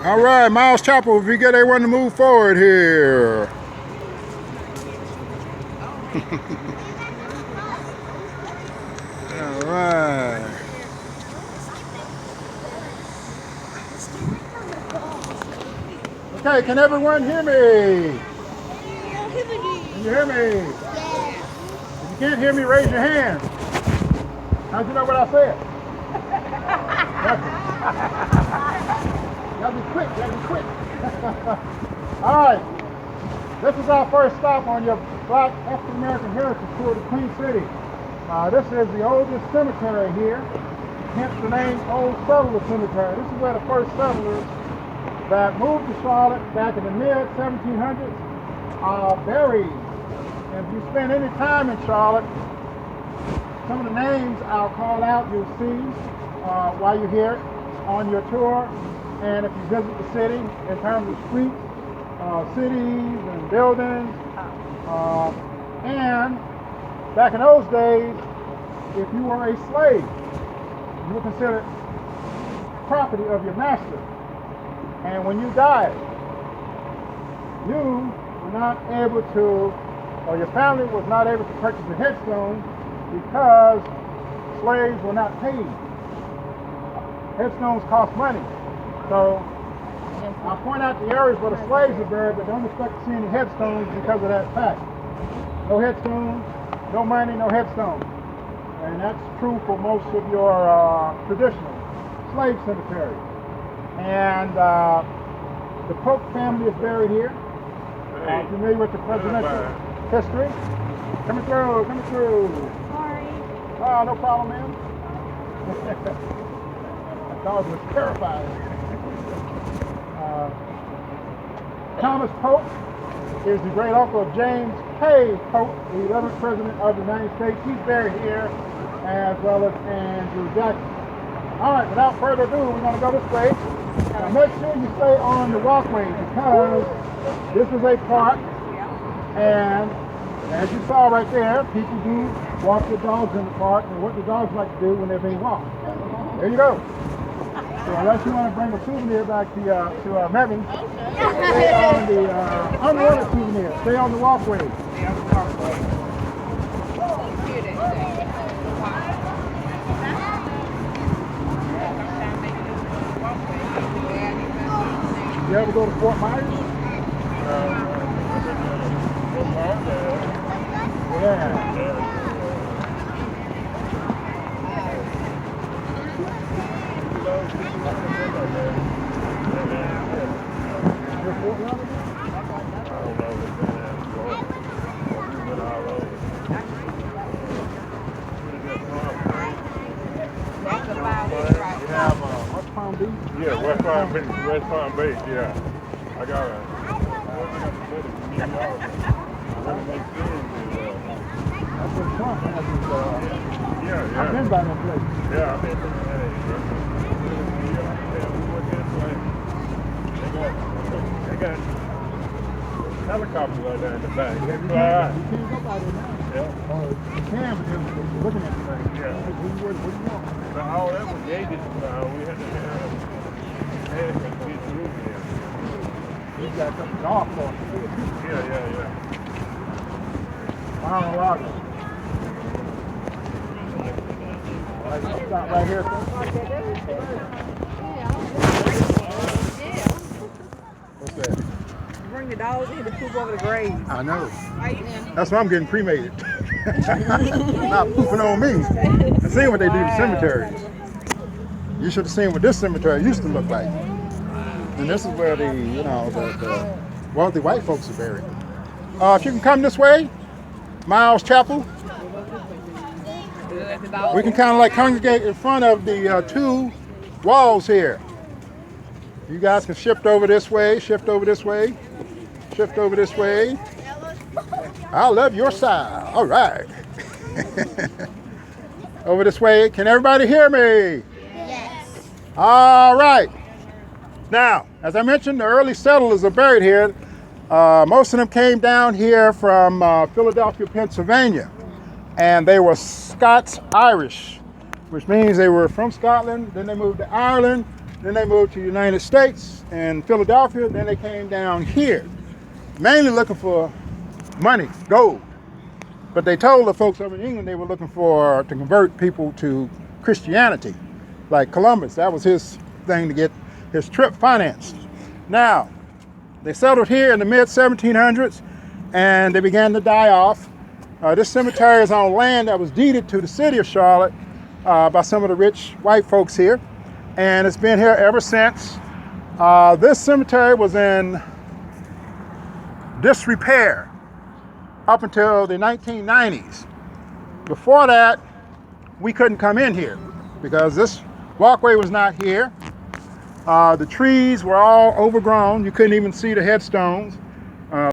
All right, Miles Chapel, if you get everyone to move forward here. All right. Okay, can everyone hear me? Can you hear me? If you can't hear me, raise your hand. How'd you know what I said? Gotta be quick, gotta be quick. All right, this is our first stop on your Black African American Heritage Tour to Queen City. This is the oldest cemetery here, hence the name Old Settler Cemetery. This is where the first settlers that moved to Charlotte back in the mid-1700s are buried. And if you spend any time in Charlotte, some of the names I'll call out, you'll see while you're here on your tour. And if you visit the city in terms of streets, cities and buildings, and back in those days, if you were a slave, you were considered property of your master. And when you died, you were not able to, or your family was not able to purchase a headstone because slaves were not paid. Headstones cost money. So I'll point out the areas where the slaves are buried, but don't expect to see any headstones because of that fact. No headstones, no money, no headstones. And that's true for most of your traditional slave cemeteries. And the Polk family is buried here. Familiar with the presidential history? Coming through, coming through. Sorry. Oh, no problem, man. That dog was terrified. Thomas Polk is the great uncle of James K. Polk, the 11th president of the United States. He's buried here, as well as Andrew Jackson. All right, without further ado, we're going to go this way. Now make sure you stay on the walkway because this is a park, and as you saw right there, people do walk their dogs in the park, and what the dogs like to do when they're being walked. There you go. So unless you want to bring a souvenir back to Mebane, stay on the unwanted souvenir. Stay on the walkway. You ever go to Fort Myers? Yeah. West Palm Beach? Yeah, West Palm Beach. West Palm Beach, yeah. I got a That's what Trump has his, yeah. I've been by that place. Yeah, I've been to They got helicopters right there in the back. You can't go by there now. Yeah. Oh, you can, but you're looking at the thing. Yeah. What do you want? So all that was gated. We had to have to get through here. He's got some golf course. Yeah. Mar-a-Lago. All right, stop right here. What's that? Bring the dogs in to poop over the graves. I know. Right? That's why I'm getting cremated. Not pooping on me. And seeing what they do to cemeteries. You should have seen what this cemetery used to look like. And this is where the wealthy white folks are buried. If you can come this way, Miles Chapel, we can kind of like congregate in front of the two walls here. You guys can shift over this way, shift over this way, shift over this way. I love your style. All right. Over this way. Can everybody hear me? Yes. All right. Now, as I mentioned, the early settlers are buried here. Most of them came down here from Philadelphia, Pennsylvania. And they were Scots-Irish, which means they were from Scotland. Then they moved to Ireland. Then they moved to the United States and Philadelphia. Then they came down here, mainly looking for money, gold. But they told the folks over in England they were looking to convert people to Christianity, like Columbus. That was his thing to get his trip financed. Now, they settled here in the mid-1700s, and they began to die off. This cemetery is on land that was deeded to the city of Charlotte by some of the rich white folks here, and it's been here ever since. This cemetery was in disrepair up until the 1990s. Before that, we couldn't come in here because this walkway was not here. The trees were all overgrown. You couldn't even see the headstones.